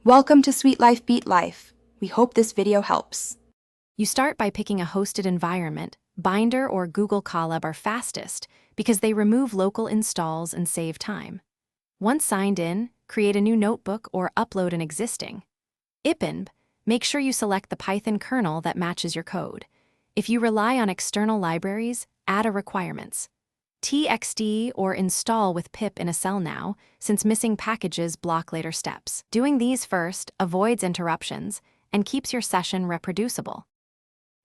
Welcome to Sweet Life Beat Life. We hope this video helps. You start by picking a hosted environment. Binder or Google Colab are fastest because they remove local installs and save time. Once signed in, create a new notebook or upload an existing. Ipinb, make sure you select the Python kernel that matches your code. If you rely on external libraries, add a requirements. TXT or install with pip in a cell now, since missing packages block later steps. Doing these first avoids interruptions and keeps your session reproducible.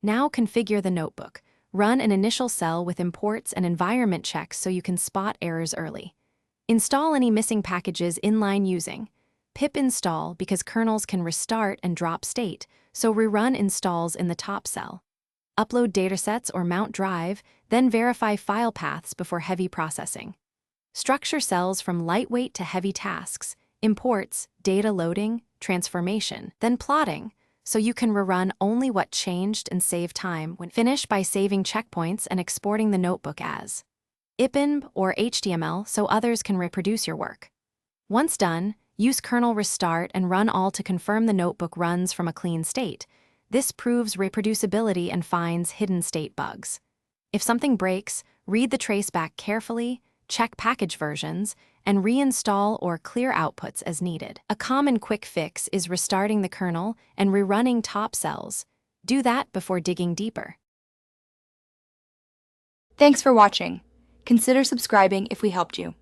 Now configure the notebook. Run an initial cell with imports and environment checks so you can spot errors early. Install any missing packages inline using pip install because kernels can restart and drop state, so rerun installs in the top cell. Upload datasets or mount drive, then verify file paths before heavy processing. Structure cells from lightweight to heavy tasks, imports, data loading, transformation, then plotting, so you can rerun only what changed and save time. Finish by saving checkpoints and exporting the notebook as Ipinb or HTML so others can reproduce your work. Once done, use kernel restart and run all to confirm the notebook runs from a clean state. This proves reproducibility and finds hidden state bugs. If something breaks, read the traceback carefully, check package versions, and reinstall or clear outputs as needed. A common quick fix is restarting the kernel and rerunning top cells. Do that before digging deeper. Thanks for watching. Consider subscribing if we helped you.